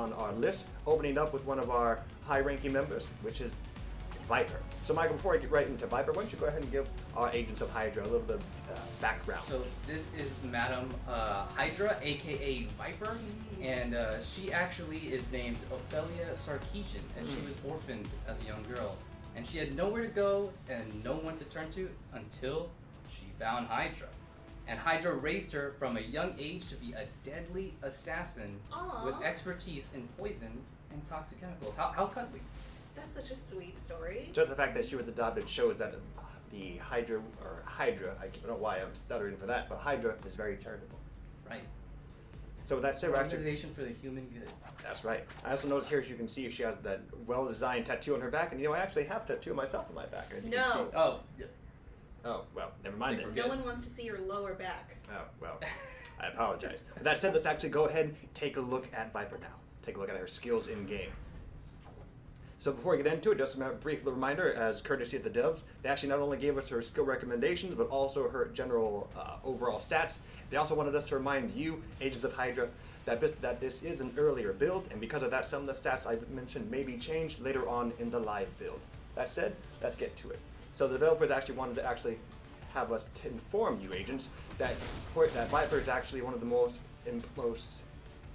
on our list, opening up with one of our high-ranking members, which is Viper. So Michael, before I get right into Viper, why don't you go ahead and give our Agents of Hydra a little bit of background. So this is Madam Hydra, aka Viper, and she actually is named Ophelia Sarkeesian, and she was orphaned as a young girl. And she had nowhere to go and no one to turn to until she found Hydra. And Hydra raised her from a young age to be a deadly assassin with expertise in poison and toxic chemicals. How cuddly. That's such a sweet story. Just the fact that she was adopted shows that the Hydra, I don't know why I'm stuttering for that, but Hydra is very charitable. Right. So with that said, we're actually... Organization for the human good. That's right. I also noticed here, as you can see, she has that well-designed tattoo on her back, and you know, I actually have a tattoo myself on my back. As you can see. Oh. Oh, well, never mind then. No one wants to see your lower back. Oh, well, I apologize. With that said, let's actually go ahead and take a look at Viper now. Take a look at her skills in-game. So before we get into it, just a brief reminder, as courtesy of the devs, they actually not only gave us her skill recommendations, but also her general overall stats. They also wanted us to remind you, Agents of Hydra, that this is an earlier build, and because of that, some of the stats I mentioned may be changed later on in the live build. That said, let's get to it. So the developers actually wanted to have us to inform you, agents, that Viper is actually one of the most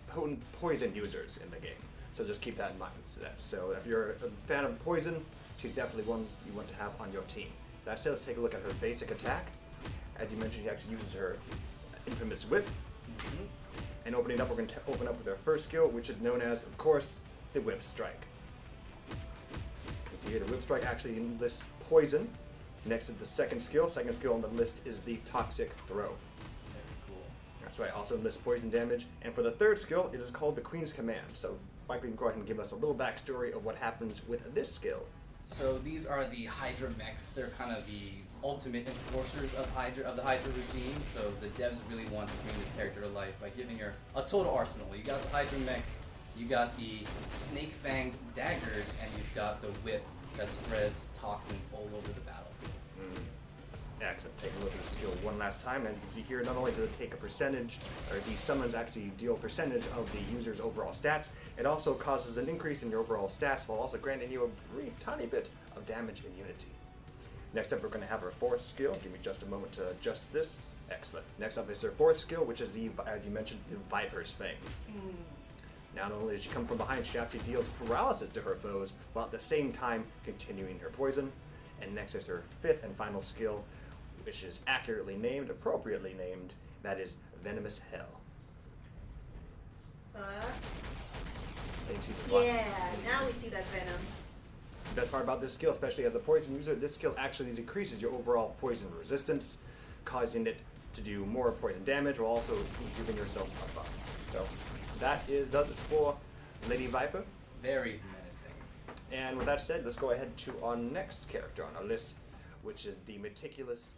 potent poison users in the game. So just keep that in mind. So if you're a fan of poison, she's definitely one you want to have on your team. That said, let's take a look at her basic attack. As you mentioned, she actually uses her infamous whip. And opening up, we're going to open up with our first skill, which is known as, of course, the Whip Strike. You can see here the Whip Strike actually lists poison. Next to the second skill on the list is the Toxic Throw. Very cool. That's right, also lists poison damage. And for the third skill, it is called the Queen's Command. So Michael, you can go ahead and give us a little backstory of what happens with this skill. So these are the Hydra mechs. They're kind of the ultimate enforcers of the Hydra regime. So the devs really want to bring this character to life by giving her a total arsenal. You got the Hydra mechs, you got the snake fanged daggers, and you've got the whip that spreads toxins all over the battlefield. Excellent. Take a look at the skill one last time. As you can see here, not only does it take a percentage, or these summons actually deal a percentage of the user's overall stats, it also causes an increase in your overall stats while also granting you a brief, tiny bit of damage immunity. Next up, we're going to have our fourth skill. Give me just a moment to adjust this. Excellent. Next up is her fourth skill, which is, as you mentioned, the Viper's Fang. Not only does she come from behind, she actually deals paralysis to her foes, while at the same time continuing her poison. And next is her fifth and final skill, which is appropriately named, that is Venomous Hell. Yeah, now we see that venom. The best part about this skill, especially as a poison user, this skill actually decreases your overall poison resistance, causing it to do more poison damage while also giving yourself a buff. So that does it for Lady Viper. Very menacing. And with that said, let's go ahead to our next character on our list, which is the meticulous